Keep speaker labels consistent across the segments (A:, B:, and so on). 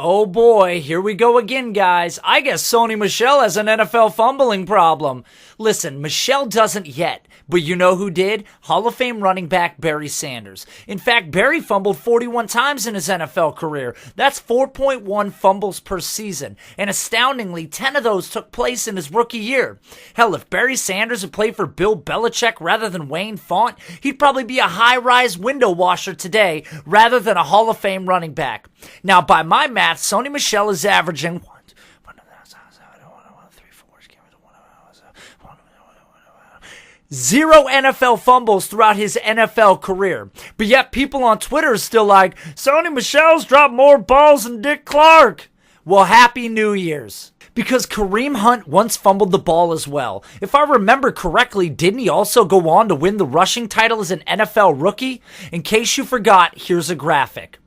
A: Oh boy, here we go again, guys. I guess Sony Michel has an NFL fumbling problem. Listen, Michel doesn't yet, but you know who did? Hall of Fame running back Barry Sanders. In fact, Barry fumbled 41 times in his NFL career. That's 4.1 fumbles per season, and astoundingly, 10 of those took place in his rookie year. Hell, if Barry Sanders had played for Bill Belichick rather than Wayne Font, he'd probably be a high-rise window washer today rather than a Hall of Fame running back. Now, by my math, Sony Michel is averaging 0 NFL fumbles throughout his NFL career. But yet people on Twitter are still like, Sony Michel's dropped more balls than Dick Clark. Well, Happy New Year's. Because Kareem Hunt once fumbled the ball as well. If I remember correctly, didn't he also go on to win the rushing title as an NFL rookie? In case you forgot, here's a graphic.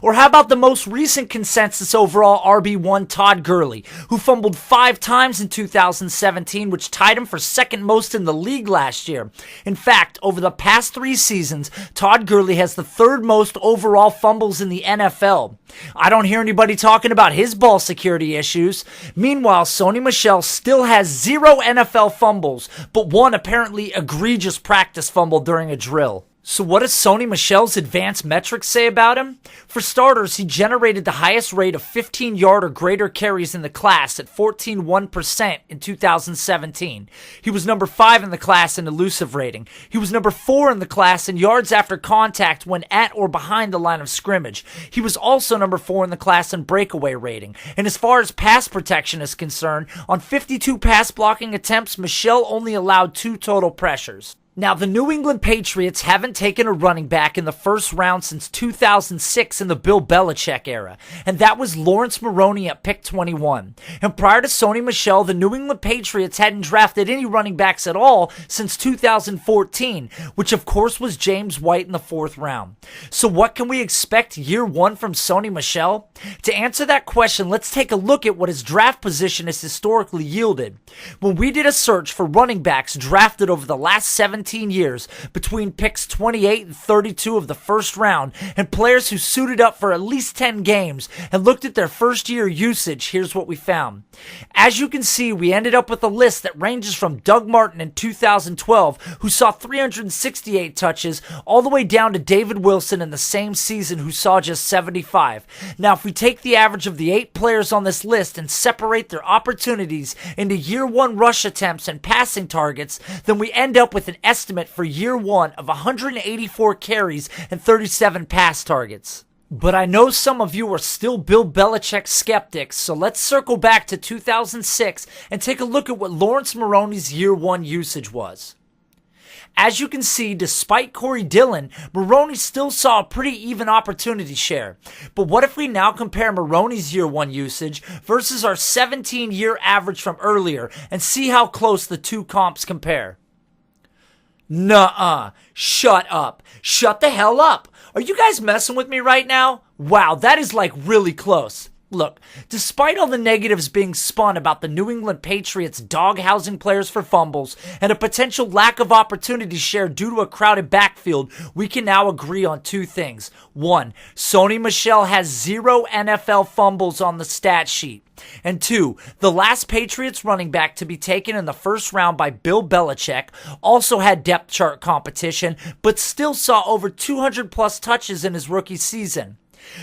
A: Or how about the most recent consensus overall RB1 Todd Gurley, who fumbled 5 times in 2017, which tied him for second most in the league last year. In fact, over the past 3 seasons, Todd Gurley has the 3rd most overall fumbles in the NFL. I don't hear anybody talking about his ball security issues. Meanwhile, Sony Michel still has 0 NFL fumbles, but 1 apparently egregious practice fumble during a drill. So what does Sony Michel's advanced metrics say about him? For starters, he generated the highest rate of 15-yard or greater carries in the class at 14.1% in 2017. He was number 5 in the class in elusive rating. He was number 4 in the class in yards after contact when at or behind the line of scrimmage. He was also number 4 in the class in breakaway rating. And as far as pass protection is concerned, on 52 pass blocking attempts, Michel only allowed 2 total pressures. Now, the New England Patriots haven't taken a running back in the first round since 2006 in the Bill Belichick era, and that was Laurence Maroney at pick 21. And prior to Sony Michel, the New England Patriots hadn't drafted any running backs at all since 2014, which of course was James White in the 4th round. So what can we expect year 1 from Sony Michel? To answer that question, let's take a look at what his draft position has historically yielded. When we did a search for running backs drafted over the last 17 years between picks 28 and 32 of the first round, and players who suited up for at least 10 games and looked at their first year usage, here's what we found. As you can see, we ended up with a list that ranges from Doug Martin in 2012, who saw 368 touches, all the way down to David Wilson in the same season, who saw just 75. Now, if we take the average of the 8 players on this list and separate their opportunities into year 1 rush attempts and passing targets, then we end up with an estimate for year 1 of 184 carries and 37 pass targets. But I know some of you are still Bill Belichick skeptics, so let's circle back to 2006 and take a look at what Laurence Maroney's year 1 usage was. As you can see, despite Corey Dillon, Maroney still saw a pretty even opportunity share. But what if we now compare Maroney's year 1 usage versus our 17-year average from earlier and see how close the 2 comps compare? Nuh-uh. Shut up. Shut the hell up. Are you guys messing with me right now? Wow, that is like really close. Look, despite all the negatives being spun about the New England Patriots doghousing players for fumbles and a potential lack of opportunity share due to a crowded backfield, we can now agree on 2 things. 1, Sony Michel has 0 NFL fumbles on the stat sheet. And 2, the last Patriots running back to be taken in the first round by Bill Belichick also had depth chart competition, but still saw over 200 plus touches in his rookie season.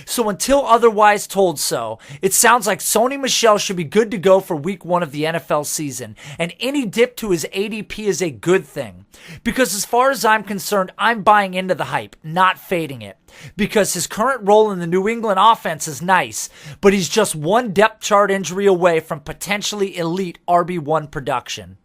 A: So until otherwise told so, it sounds like Sony Michel should be good to go for week 1 of the NFL season, and any dip to his ADP is a good thing. Because as far as I'm concerned, I'm buying into the hype, not fading it. Because his current role in the New England offense is nice, but he's just 1 depth chart injury away from potentially elite RB1 production.